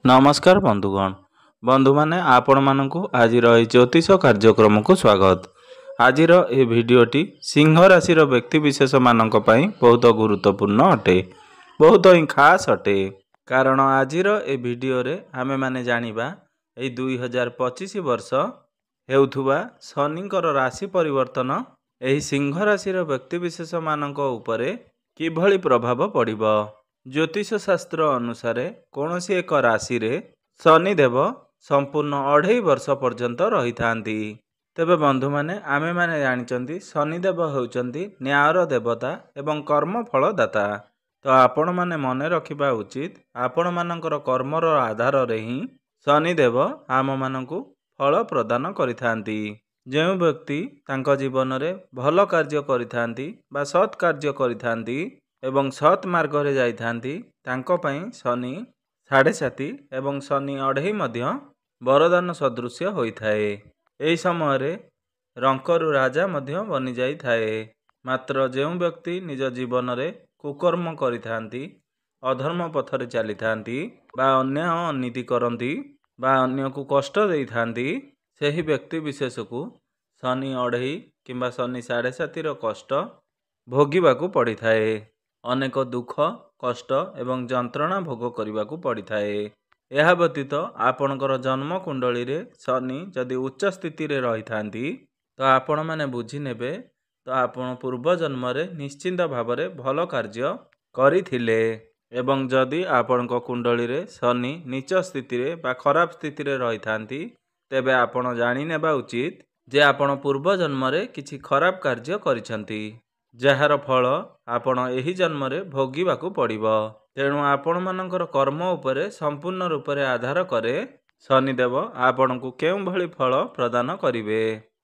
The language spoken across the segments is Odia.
नमस्कार बंधुगण बंधु माने आपण मानकु आज ज्योतिष कार्यक्रम को स्वागत। आज ए भिडटी सिंह राशि व्यक्ति विशेष मानक पई बहुत गुरुत्वपूर्ण अटे, बहुत ही खास अटे। कारण आज ए भिडियो रे आमे माने जानिबा ए 2025 वर्ष हेउथुबा शनिकर राशि परिवर्तन एही सिंह राशि व्यक्ति विशेष मानक उपरे किभली प्रभाव पड़िबो। ज्योतिष शास्त्र अनुसार कौन सी एक राशि रे शनिदेव संपूर्ण 2.5 वर्ष पर्यंत रही थांती। तेबे बंधु माने आमे माने जानिचंती शनिदेव होउचंती न्यायर देवता एवं कर्म फल दाता। तो आपण माने मने रखिबा उचित आपण मानकर कर्मर आधार रे ही शनिदेव आम मानकु फल प्रदान करिथांती। जो व्यक्ति तांको जीवन रे भल कार्य करिथांती बा सत् कार्य करिथांती एवं सत् मार्ग रे जाइथांती तांको पई शनि 7.5 एवं शनि 2.5 मध्य वरदान सदृश होइथाए। एही समय रे रंकरु राजा मध्य बनि जाई थाए। मात्र जो व्यक्ति निज जीवन रे कुकर्म करिथांती, अधर्म पथरे चलिथांती बा अन्य अनीति करंती बा अन्य को कष्ट देइथांती सेही व्यक्ति विशेष को शनि 2.5 किंबा शनि 7.5 रो कष्ट भोगिबाकू पड़ी थाए। अनेक दुख कष्ट एवं जंत्रणा भोग करने पड़ी थाए। यह व्यतीत आपणकर जन्म कुंडली रे शनि जदि उच्च स्थिति रे रही थांती तो आपण माने बुझी नेबे तो आपण पूर्व जन्म रे निश्चिंत भाव रे भल कार्य करिथिले। एवं जदि आपणक कुंडली रे शनि नीच स्थिति रे बा खराब स्थिति रे रही थांती तेबे आपण जानि नेबा उचित जे आपण पूर्व जन्म रे किछि खराब कार्य करिसंती जार फल आपण एही जन्म रे भोगिबाकू पड़िबो। तेणु आपण मानकर कर्म उपरे संपूर्ण रूप से आधार करे शनिदेव आपण को केउं भली फल प्रदान करिवे।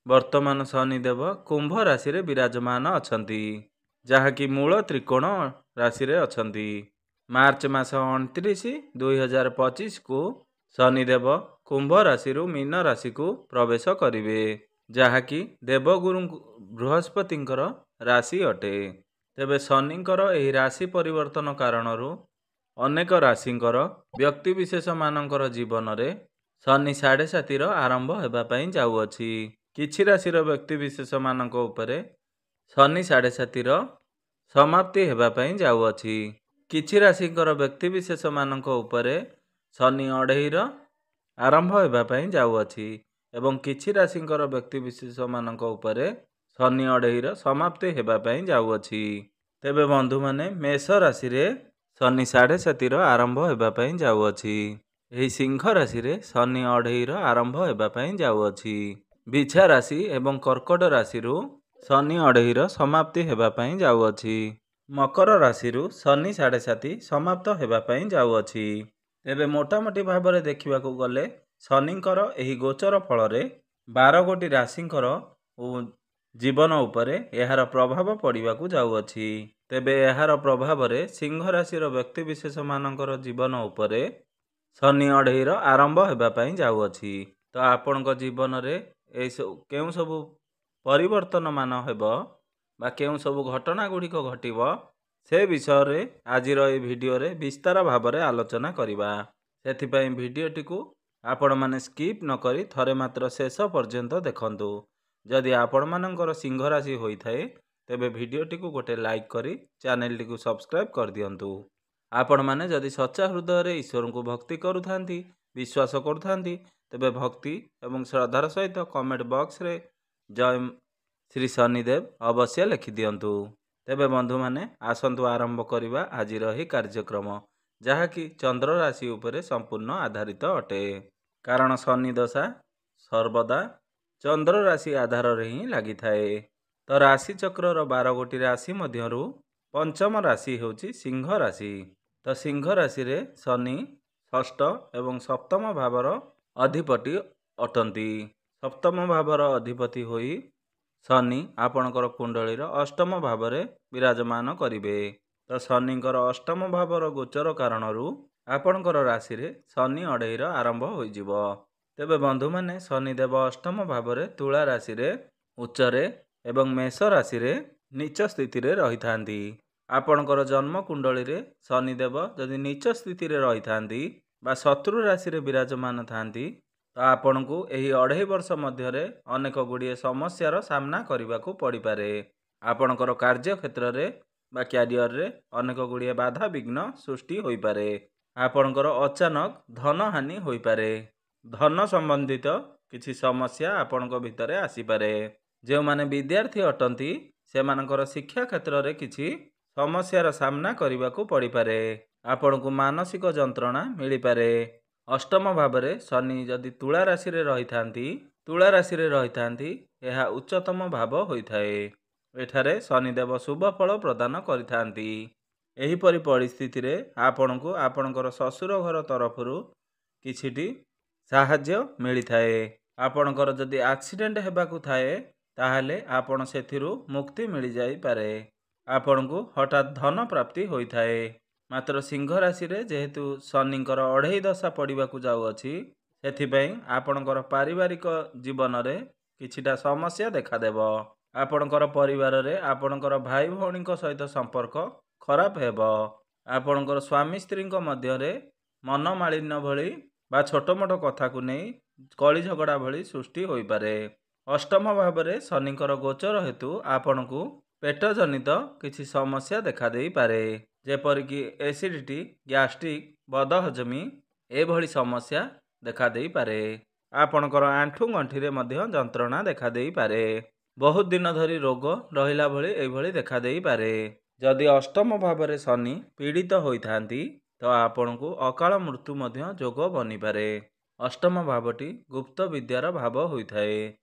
वर्तमान शनिदेव कुंभ राशि रे विराजमान अछंती जहाँकि मूल त्रिकोण राशि रे अछंती। मार्च मास 29 2025 को शनिदेव कुंभ राशि रु मीन राशि को प्रवेश करिवे जहाँकि देवगुरु बृहस्पतिंकर राशि अटे। तेबे शनिकर एही राशि परिवर्तन कारणरू अनेक राशिंकर व्यक्ति विशेष मानकर जीवन रे शनि 7.5 आरंभ हेबा पई जाउअछि। किछि राशिर व्यक्ति विशेष मानक उपरे शनि 7.5 समाप्ति हेबा पई जाउअछि। किछि राशिंकर व्यक्ति विशेष मानक उपरे शनि 2.5 आरंभ हेबा पई जाउअछि एवं किछि राशिंकर व्यक्ति विशेष मानक उपरे शनि 2.5 समाप्ति हेबा पई जाउअछि। तेबे बंधु माने मेष राशि रे शनि 7.5 आरंभ हेबा पई जाउअछि। एही सिंह राशि रे शनि 2.5 आरंभ हेबा पई जाउअछि। बिछा राशि एवं कर्कट राशि रु शनि 2.5 समाप्ति हेबा पई जाउअछि। मकर राशि रु शनि 7.5 समाप्त हेबा पई जाउअछि। तेबे मोटामोटी भाव रे देखिबाकू गले शनिकर एही गोचर फल रे 12 गोटी राशिंकर जीवन उपरे यार प्रभाव पड़िबाकू जाउअछि। तेबे यार प्रभाव रे सिंह राशिर व्यक्ति विशेष मानकर जीवन उपरे शनि 2.5 आरंभ हेबा पई जाउअछि। तो आपणक जीवन रे केउं सब परिवर्तन मान हेबो बा केउं सब घटना गुड़िक घटिबो से विषय रे आजिर ए भिडियो रे विस्तार भाव रे आलोचना करिबा। सेथिपई भिडियोटी को आपण माने स्किप न करी थरे मात्र शेष पर्यंत देखंतु। जदि आपण मानकर सिंह राशि होई थाए तेबे भिडियोटी को गोटे लाइक करी चैनल टी को सब्सक्राइब कर दियंतु। आपण माने जदि सच्चा हृदय रे ईश्वर को भक्ति करुथांती विश्वास करुथांती तेबे भक्ति एवं श्रद्धार सहित कमेंट बॉक्स रे जय श्री शनिदेव अवश्य लिखि दियंतु। तेबे बंधु माने आसंतु आरंभ करिबा आजिर ही कार्यक्रम जहाँकि चंद्र राशि उपरे संपूर्ण आधारित अटे। कारण शनि दशा सर्वदा चंद्र राशि आधार रे ही लागि थाए। तो राशि चक्र 12 गोटी राशि मध्यरु पंचम राशि होची सिंह राशि। तो सिंह राशि रे शनि षष्ठ एवं सप्तम भावर अधिपति अटंती। सप्तम भावर अधिपति होई शनि आपणकर कुंडलीर अष्टम भाव रे विराजमान करिवे। तो शनिकर अष्टम भावर गोचर कारणरू आपणकर राशि रे शनि 2.5 आरंभ होई जिवो। तेबे बंधु माने शनिदेव अष्टम भाव रे तुला राशि रे उच्चरे एवं मेष राशि रे नीच स्थिति रे रही थांती। आपणकर जन्म कुंडली रे शनिदेव जदि नीच स्थिति रे रही थांती ବା ଶତ୍ରୁ ରାଶିରେ ବିରାଜମାନ ଥାନ୍ତି ତ ଆପଣଙ୍କୁ ଏହି 2.5 ବର୍ଷ ମଧ୍ୟରେ ଅନେକ ଗୁଡ଼ିଏ ସମସ୍ୟାର ସାମ୍ନା କରିବାକୁ ପଡ଼ିପାରେ। ଆପଣଙ୍କର କାର୍ଯ୍ୟକ୍ଷେତ୍ରରେ ବା କ୍ୟାରିୟରରେ ଅନେକ ଗୁଡ଼ିଏ ବାଧାବିଘ୍ନ ସୃଷ୍ଟି ହୋଇପାରେ। ଆପଣଙ୍କର ଅଚାନକ ଧନହାନି ହୋଇପାରେ। ଧନ ସମ୍ବନ୍ଧିତ କିଛି ସମସ୍ୟା ଆପଣଙ୍କ ଭିତରେ ଆସିପାରେ। ଯେଉଁମାନେ ବିଦ୍ୟାର୍ଥୀ ଅଟନ୍ତି ସେମାନଙ୍କର ଶିକ୍ଷା କ୍ଷେତ୍ରରେ କିଛି ସମସ୍ୟାର ସାମ୍ନା କରିବାକୁ ପଡ଼ିପାରେ। ଆପଣଙ୍କୁ ମାନସିକ ଯନ୍ତ୍ରଣା ମିଳିପାରେ। ଅଷ୍ଟମ ଭାବରେ ଶନି ଯଦି ତୁଳା ରାଶିରେ ରହିଥାନ୍ତି ଏହା ଉଚ୍ଚତମ ଭାବ ହୋଇଥାଏ। ଏଠାରେ ଶନିଦେବ ଶୁଭ ଫଳ ପ୍ରଦାନ କରିଥାନ୍ତି। ଏହିପରି ପରିସ୍ଥିତିରେ ଆପଣଙ୍କୁ ଆପଣଙ୍କର ଶ୍ୱଶୁର ଘର ତରଫରୁ କିଛିଟି ସାହାଯ୍ୟ ମିଳିଥାଏ। ଆପଣଙ୍କର ଯଦି ଆକ୍ସିଡେଣ୍ଟ ହେବାକୁ ଥାଏ ତାହେଲେ ଆପଣ ସେଥିରୁ ମୁକ୍ତି ମିଳିଯାଇପାରେ। ଆପଣଙ୍କୁ ହଠାତ୍ ଧନ ପ୍ରାପ୍ତି ହୋଇଥାଏ। ମାତ୍ର ସିଂହ ରାଶିରେ ଯେହେତୁ ଶନିଙ୍କର 2.5 ଦଶା ପଡ଼ିବାକୁ ଯାଉଅଛି ସେଥିପାଇଁ ଆପଣଙ୍କର ପାରିବାରିକ ଜୀବନରେ କିଛିଟା ସମସ୍ୟା ଦେଖାଦେବ। ଆପଣଙ୍କର ପରିବାରରେ ଆପଣଙ୍କର ଭାଇ ଭଉଣୀଙ୍କ ସହିତ ସମ୍ପର୍କ ଖରାପ ହେବ। ଆପଣଙ୍କର ସ୍ୱାମୀ ସ୍ତ୍ରୀଙ୍କ ମଧ୍ୟରେ ମନମାଳିନ୍ୟ ଭଳି ବା ଛୋଟ ମୋଟ କଥାକୁ ନେଇ କଳି ଝଗଡ଼ା ଭଳି ସୃଷ୍ଟି ହୋଇପାରେ। ଅଷ୍ଟମ ଭାବରେ ଶନିଙ୍କର ଗୋଚର ହେତୁ ଆପଣଙ୍କୁ ପେଟ ଜନିତ କିଛି ସମସ୍ୟା ଦେଖାଦେଇପାରେ। ଯେପରିକି ଏସିଡ଼ିଟି, ଗ୍ୟାଷ୍ଟ୍ରିକ୍, ବଦହଜମି ଏଭଳି ସମସ୍ୟା ଦେଖାଦେଇପାରେ। ଆପଣଙ୍କର ଆଣ୍ଠୁ ଗଣ୍ଠିରେ ମଧ୍ୟ ଯନ୍ତ୍ରଣା ଦେଖାଦେଇପାରେ। ବହୁତ ଦିନ ଧରି ରୋଗ ରହିଲା ଭଳି ଏଭଳି ଦେଖାଦେଇପାରେ। ଯଦି ଅଷ୍ଟମ ଭାବରେ ଶନି ପୀଡ଼ିତ ହୋଇଥାନ୍ତି ତ ଆପଣଙ୍କୁ ଅକାଳ ମୃତ୍ୟୁ ମଧ୍ୟ ଯୋଗ ବନିପାରେ। ଅଷ୍ଟମ ଭାବଟି ଗୁପ୍ତ ବିଦ୍ୟାର ଭାବ ହୋଇଥାଏ।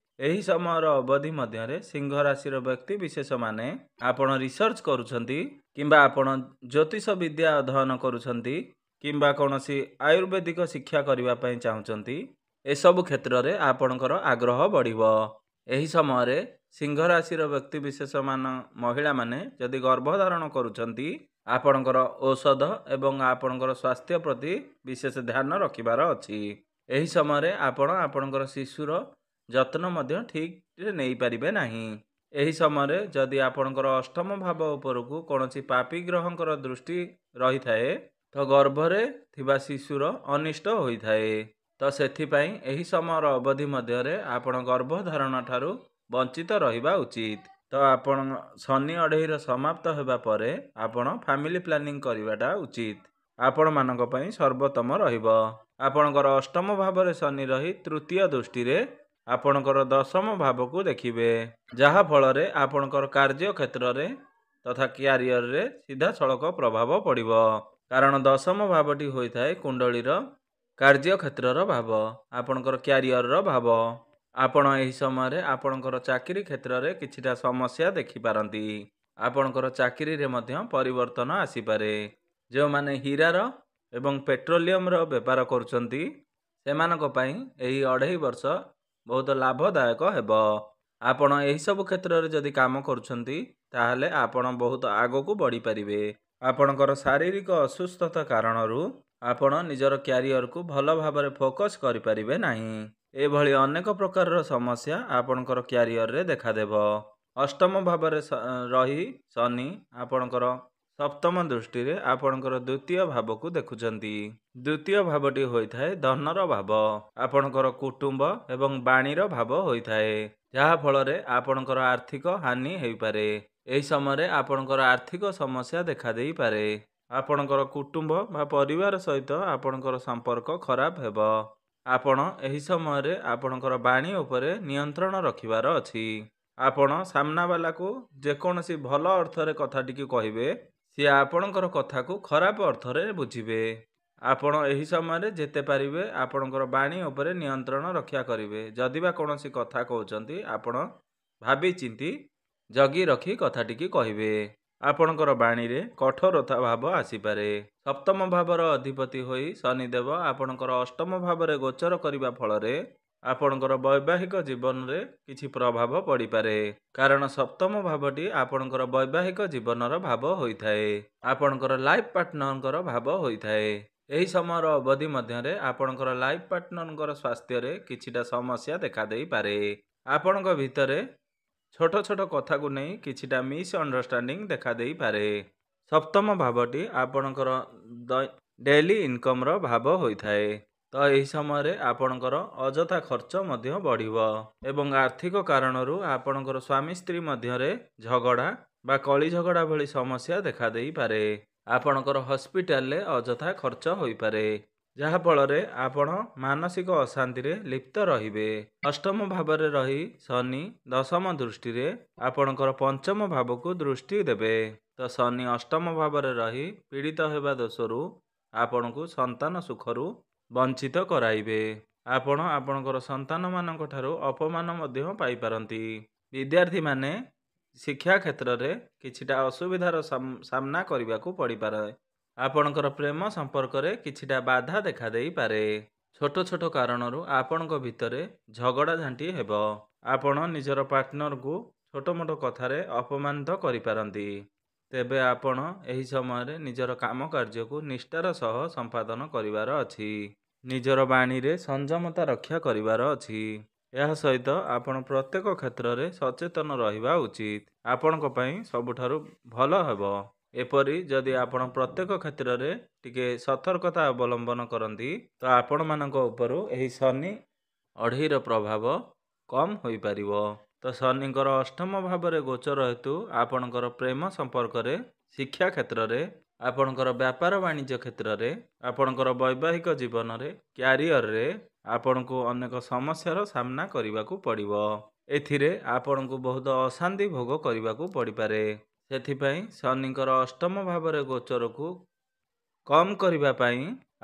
ଏହି ସମୟର ଅବଧି ମଧ୍ୟରେ ସିଂହ ରାଶିର ବ୍ୟକ୍ତି ବିଶେଷମାନେ ଆପଣ ରିସର୍ଚ୍ଚ କରୁଛନ୍ତି କିମ୍ବା ଆପଣ ଜ୍ୟୋତିଷ ବିଦ୍ୟା ଅଧ୍ୟୟନ କରୁଛନ୍ତି କିମ୍ବା କୌଣସି ଆୟୁର୍ବେଦିକ ଶିକ୍ଷା କରିବା ପାଇଁ ଚାହୁଁଛନ୍ତି ଏସବୁ କ୍ଷେତ୍ରରେ ଆପଣଙ୍କର ଆଗ୍ରହ ବଢ଼ିବ। ଏହି ସମୟରେ ସିଂହ ରାଶିର ବ୍ୟକ୍ତିବିଶେଷ ମହିଳାମାନେ ଯଦି ଗର୍ଭଧାରଣ କରୁଛନ୍ତି ଆପଣଙ୍କର ଔଷଧ ଏବଂ ଆପଣଙ୍କର ସ୍ୱାସ୍ଥ୍ୟ ପ୍ରତି ବିଶେଷ ଧ୍ୟାନ ରଖିବାର ଅଛି। ଏହି ସମୟରେ ଆପଣ ଆପଣଙ୍କର ଶିଶୁର ଯତ୍ନ ମଧ୍ୟ ଠିକ୍ରେ ନେଇପାରିବେ ନାହିଁ। ଏହି ସମୟରେ ଯଦି ଆପଣଙ୍କର ଅଷ୍ଟମ ଭାବ ଉପରକୁ କୌଣସି ପାପୀ ଗ୍ରହଙ୍କର ଦୃଷ୍ଟି ରହିଥାଏ ତ ଗର୍ଭରେ ଥିବା ଶିଶୁର ଅନିଷ୍ଟ ହୋଇଥାଏ। ତ ସେଥିପାଇଁ ଏହି ସମୟର ଅବଧି ମଧ୍ୟରେ ଆପଣ ଗର୍ଭଧାରଣ ଠାରୁ ବଞ୍ଚିତ ରହିବା ଉଚିତ। ତ ଆପଣ ଶନି 2.5ର ସମାପ୍ତ ହେବା ପରେ ଆପଣ ଫ୍ୟାମିଲି ପ୍ଲାନିଂ କରିବାଟା ଉଚିତ। ଆପଣମାନଙ୍କ ପାଇଁ ସର୍ବୋତ୍ତମ ରହିବ। ଆପଣଙ୍କର ଅଷ୍ଟମ ଭାବରେ ଶନି ରହି ତୃତୀୟ ଦୃଷ୍ଟିରେ ଆପଣଙ୍କର ଦଶମ ଭାବକୁ ଦେଖିବେ, ଯାହା ଫଳରେ ଆପଣଙ୍କର କାର୍ଯ୍ୟକ୍ଷେତ୍ରରେ ତଥା କ୍ୟାରିୟରରେ ସିଧାସଳଖ ପ୍ରଭାବ ପଡ଼ିବ। କାରଣ ଦଶମ ଭାବଟି ହୋଇଥାଏ କୁଣ୍ଡଳୀର କାର୍ଯ୍ୟକ୍ଷେତ୍ରର ଭାବ, ଆପଣଙ୍କର କ୍ୟାରିୟରର ଭାବ। ଆପଣ ଏହି ସମୟରେ ଆପଣଙ୍କର ଚାକିରି କ୍ଷେତ୍ରରେ କିଛିଟା ସମସ୍ୟା ଦେଖିପାରନ୍ତି। ଆପଣଙ୍କର ଚାକିରିରେ ମଧ୍ୟ ପରିବର୍ତ୍ତନ ଆସିପାରେ। ଯେଉଁମାନେ ହୀରାର ଏବଂ ପେଟ୍ରୋଲିୟମର ବେପାର କରୁଛନ୍ତି ସେମାନଙ୍କ ପାଇଁ ଏହି 2.5 ବର୍ଷ ବହୁତ ଲାଭଦାୟକ ହେବ। ଆପଣ ଏହିସବୁ କ୍ଷେତ୍ରରେ ଯଦି କାମ କରୁଛନ୍ତି ତାହେଲେ ଆପଣ ବହୁତ ଆଗକୁ ବଢ଼ିପାରିବେ। ଆପଣଙ୍କର ଶାରୀରିକ ଅସୁସ୍ଥତା କାରଣରୁ ଆପଣ ନିଜର କ୍ୟାରିୟରକୁ ଭଲ ଭାବରେ ଫୋକସ୍ କରିପାରିବେ ନାହିଁ। ଏଭଳି ଅନେକ ପ୍ରକାରର ସମସ୍ୟା ଆପଣଙ୍କର କ୍ୟାରିୟରରେ ଦେଖାଦେବ। ଅଷ୍ଟମ ଭାବରେ ରହି ଶନି ଆପଣଙ୍କର ସପ୍ତମ ଦୃଷ୍ଟିରେ ଆପଣଙ୍କର ଦ୍ୱିତୀୟ ଭାବକୁ ଦେଖୁଛନ୍ତି। ଦ୍ୱିତୀୟ ଭାବଟି ହୋଇଥାଏ ଧନର ଭାବ, ଆପଣଙ୍କର କୁଟୁମ୍ବ ଏବଂ ବାଣୀର ଭାବ ହୋଇଥାଏ, ଯାହା ଫଳରେ ଆପଣଙ୍କର ଆର୍ଥିକ ହାନି ହୋଇପାରେ। ଏହି ସମୟରେ ଆପଣଙ୍କର ଆର୍ଥିକ ସମସ୍ୟା ଦେଖାଦେଇପାରେ। ଆପଣଙ୍କର କୁଟୁମ୍ବ ବା ପରିବାର ସହିତ ଆପଣଙ୍କର ସମ୍ପର୍କ ଖରାପ ହେବ। ଆପଣ ଏହି ସମୟରେ ଆପଣଙ୍କର ବାଣୀ ଉପରେ ନିୟନ୍ତ୍ରଣ ରଖିବାର ଅଛି। ଆପଣ ସାମ୍ନାବାଲାକୁ ଯେକୌଣସି ଭଲ ଅର୍ଥରେ କଥାଟିକୁ କହିବେ ସିଏ ଆପଣଙ୍କର କଥାକୁ ଖରାପ ଅର୍ଥରେ ବୁଝିବେ। ଆପଣ ଏହି ସମୟରେ ଯେତେ ପାରିବେ ଆପଣଙ୍କର ବାଣୀ ଉପରେ ନିୟନ୍ତ୍ରଣ ରକ୍ଷା କରିବେ। ଯଦି ବା କୌଣସି କଥା କହୁଛନ୍ତି ଆପଣ ଭାବିଚିନ୍ତି ଜଗି ରଖି କଥାଟିକି କହିବେ। ଆପଣଙ୍କର ବାଣୀରେ କଠୋରତା ଭାବ ଆସିପାରେ। ସପ୍ତମ ଭାବର ଅଧିପତି ହୋଇ ଶନିଦେବ ଆପଣଙ୍କର ଅଷ୍ଟମ ଭାବରେ ଗୋଚର କରିବା ଫଳରେ ଆପଣଙ୍କର ବୈବାହିକ ଜୀବନରେ କିଛି ପ୍ରଭାବ ପଡ଼ିପାରେ। କାରଣ ସପ୍ତମ ଭାବଟି ଆପଣଙ୍କର ବୈବାହିକ ଜୀବନର ଭାବ ହୋଇଥାଏ, ଆପଣଙ୍କର ଲାଇଫ୍ ପାର୍ଟନରଙ୍କର ଭାବ ହୋଇଥାଏ। ଏହି ସମୟର ଅବଧି ମଧ୍ୟରେ ଆପଣଙ୍କର ଲାଇଫ୍ ପାର୍ଟନରଙ୍କର ସ୍ୱାସ୍ଥ୍ୟରେ କିଛିଟା ସମସ୍ୟା ଦେଖାଦେଇପାରେ। ଆପଣଙ୍କ ଭିତରେ ଛୋଟ ଛୋଟ କଥାକୁ ନେଇ କିଛିଟା ମିସ୍ଅଣ୍ଡରଷ୍ଟାଣ୍ଡିଂ ଦେଖାଦେଇପାରେ। ସପ୍ତମ ଭାବଟି ଆପଣଙ୍କର ଡେଲି ଇନକମ୍ର ଭାବ ହୋଇଥାଏ। ତ ଏହି ସମୟରେ ଆପଣଙ୍କର ଅଯଥା ଖର୍ଚ୍ଚ ମଧ୍ୟ ବଢ଼ିବ ଏବଂ ଆର୍ଥିକ କାରଣରୁ ଆପଣଙ୍କର ସ୍ୱାମୀ ସ୍ତ୍ରୀ ମଧ୍ୟରେ ଝଗଡ଼ା ବା କଳି ଝଗଡ଼ା ଭଳି ସମସ୍ୟା ଦେଖାଦେଇପାରେ। ଆପଣଙ୍କର ହସ୍ପିଟାଲରେ ଅଯଥା ଖର୍ଚ୍ଚ ହୋଇପାରେ, ଯାହାଫଳରେ ଆପଣ ମାନସିକ ଅଶାନ୍ତିରେ ଲିପ୍ତ ରହିବେ। ଅଷ୍ଟମ ଭାବରେ ରହି ଶନି ଦଶମ ଦୃଷ୍ଟିରେ ଆପଣଙ୍କର ପଞ୍ଚମ ଭାବକୁ ଦୃଷ୍ଟି ଦେବେ। ତ ଶନି ଅଷ୍ଟମ ଭାବରେ ରହି ପୀଡ଼ିତ ହେବା ଦୋଷରୁ ଆପଣଙ୍କୁ ସନ୍ତାନ ସୁଖରୁ ବଞ୍ଚିତ କରାଇବେ। ଆପଣ ଆପଣଙ୍କର ସନ୍ତାନମାନଙ୍କ ଠାରୁ ଅପମାନ ମଧ୍ୟ ପାଇପାରନ୍ତି। ବିଦ୍ୟାର୍ଥୀମାନେ ଶିକ୍ଷା କ୍ଷେତ୍ରରେ କିଛିଟା ଅସୁବିଧାର ସାମ୍ନା କରିବାକୁ ପଡ଼ିପାରେ। ଆପଣଙ୍କର ପ୍ରେମ ସମ୍ପର୍କରେ କିଛିଟା ବାଧା ଦେଖାଦେଇପାରେ। ଛୋଟ ଛୋଟ କାରଣରୁ ଆପଣଙ୍କ ଭିତରେ ଝଗଡ଼ା ଝାଣ୍ଟି ହେବ। ଆପଣ ନିଜର ପାର୍ଟନରକୁ ଛୋଟ ମୋଟ କଥାରେ ଅପମାନିତ କରିପାରନ୍ତି। ତେବେ ଆପଣ ଏହି ସମୟରେ ନିଜର କାମ କାର୍ଯ୍ୟକୁ ନିଷ୍ଠାର ସହ ସମ୍ପାଦନ କରିବାର ଅଛି। ନିଜର ବାଣୀରେ ସଂଯମତା ରକ୍ଷା କରିବାର ଅଛି। ଏହା ସହିତ ଆପଣ ପ୍ରତ୍ୟେକ କ୍ଷେତ୍ରରେ ସଚେତନ ରହିବା ଉଚିତ। ଆପଣଙ୍କ ପାଇଁ ସବୁଠାରୁ ଭଲ ହେବ। ଏପରି ଯଦି ଆପଣ ପ୍ରତ୍ୟେକ କ୍ଷେତ୍ରରେ ଟିକେ ସତର୍କତା ଅବଲମ୍ବନ କରନ୍ତି ତ ଆପଣମାନଙ୍କ ଉପରୁ ଏହି ଶନି ଅଢ଼େଇର ପ୍ରଭାବ କମ୍ ହୋଇପାରିବ। ତ ଶନିଙ୍କର ଅଷ୍ଟମ ଭାବରେ ଗୋଚର ହେତୁ ଆପଣଙ୍କର ପ୍ରେମ ସମ୍ପର୍କରେ, ଶିକ୍ଷା କ୍ଷେତ୍ରରେ, ଆପଣଙ୍କର ବ୍ୟାପାର ବାଣିଜ୍ୟ କ୍ଷେତ୍ରରେ, ଆପଣଙ୍କର ବୈବାହିକ ଜୀବନରେ, କ୍ୟାରିୟରରେ ଆପଣଙ୍କୁ ଅନେକ ସମସ୍ୟାର ସାମ୍ନା କରିବାକୁ ପଡ଼ିବ। ଏଥିରେ ଆପଣଙ୍କୁ ବହୁତ ଅଶାନ୍ତି ଭୋଗ କରିବାକୁ ପଡ଼ିପାରେ। ସେଥିପାଇଁ ଶନିଙ୍କର ଅଷ୍ଟମ ଭାବରେ ଗୋଚରକୁ କମ୍ କରିବା ପାଇଁ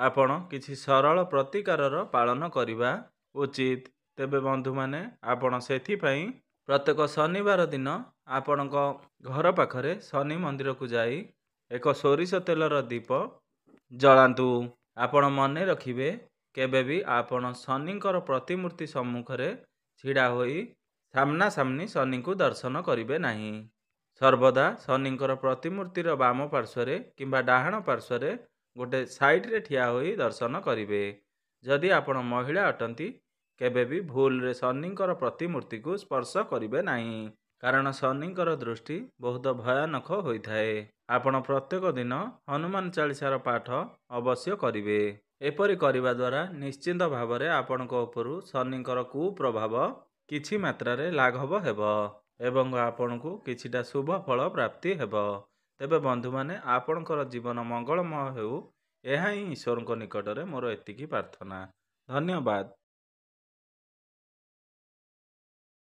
ଆପଣ କିଛି ସରଳ ପ୍ରତିକାରର ପାଳନ କରିବା ଉଚିତ। ତେବେ ବନ୍ଧୁମାନେ, ଆପଣ ସେଥିପାଇଁ ପ୍ରତ୍ୟେକ ଶନିବାର ଦିନ ଆପଣଙ୍କ ଘର ପାଖରେ ଶନି ମନ୍ଦିରକୁ ଯାଇ ଏକ ସୋରିଷ ତେଲର ଦୀପ ଜଳାନ୍ତୁ। ଆପଣ ମନେ ରଖିବେ, କେବେ ବି ଆପଣ ଶନିଙ୍କର ପ୍ରତିମୂର୍ତ୍ତି ସମ୍ମୁଖରେ ଛିଡ଼ା ହୋଇ ସାମ୍ନା ସାମ୍ନି ଶନିଙ୍କୁ ଦର୍ଶନ କରିବେ ନାହିଁ। ସର୍ବଦା ଶନିଙ୍କର ପ୍ରତିମୂର୍ତ୍ତିର ବାମ ପାର୍ଶ୍ୱରେ କିମ୍ବା ଡାହାଣ ପାର୍ଶ୍ୱରେ ଗୋଟେ ସାଇଡ଼ରେ ଠିଆ ହୋଇ ଦର୍ଶନ କରିବେ। ଯଦି ଆପଣ ମହିଳା ଅଟନ୍ତି, କେବେ ବି ଭୁଲରେ ଶନିଙ୍କର ପ୍ରତିମୂର୍ତ୍ତିକୁ ସ୍ପର୍ଶ କରିବେ ନାହିଁ, କାରଣ ଶନିଙ୍କର ଦୃଷ୍ଟି ବହୁତ ଭୟାନକ ହୋଇଥାଏ। ଆପଣ ପ୍ରତ୍ୟେକ ଦିନ ହନୁମାନ ଚାଳିଶାର ପାଠ ଅବଶ୍ୟ କରିବେ। ଏପରି କରିବା ଦ୍ୱାରା ନିଶ୍ଚିନ୍ତ ଭାବରେ ଆପଣଙ୍କ ଉପରୁ ଶନିଙ୍କର କୁପ୍ରଭାବ କିଛି ମାତ୍ରାରେ ଲାଘବ ହେବ ଏବଂ ଆପଣଙ୍କୁ କିଛିଟା ଶୁଭ ଫଳ ପ୍ରାପ୍ତି ହେବ। ତେବେ ବନ୍ଧୁମାନେ, ଆପଣଙ୍କର ଜୀବନ ମଙ୍ଗଳମୟ ହେଉ, ଏହା ହିଁ ଈଶ୍ୱରଙ୍କ ନିକଟରେ ମୋର ଏତିକି ପ୍ରାର୍ଥନା। ଧନ୍ୟବାଦ।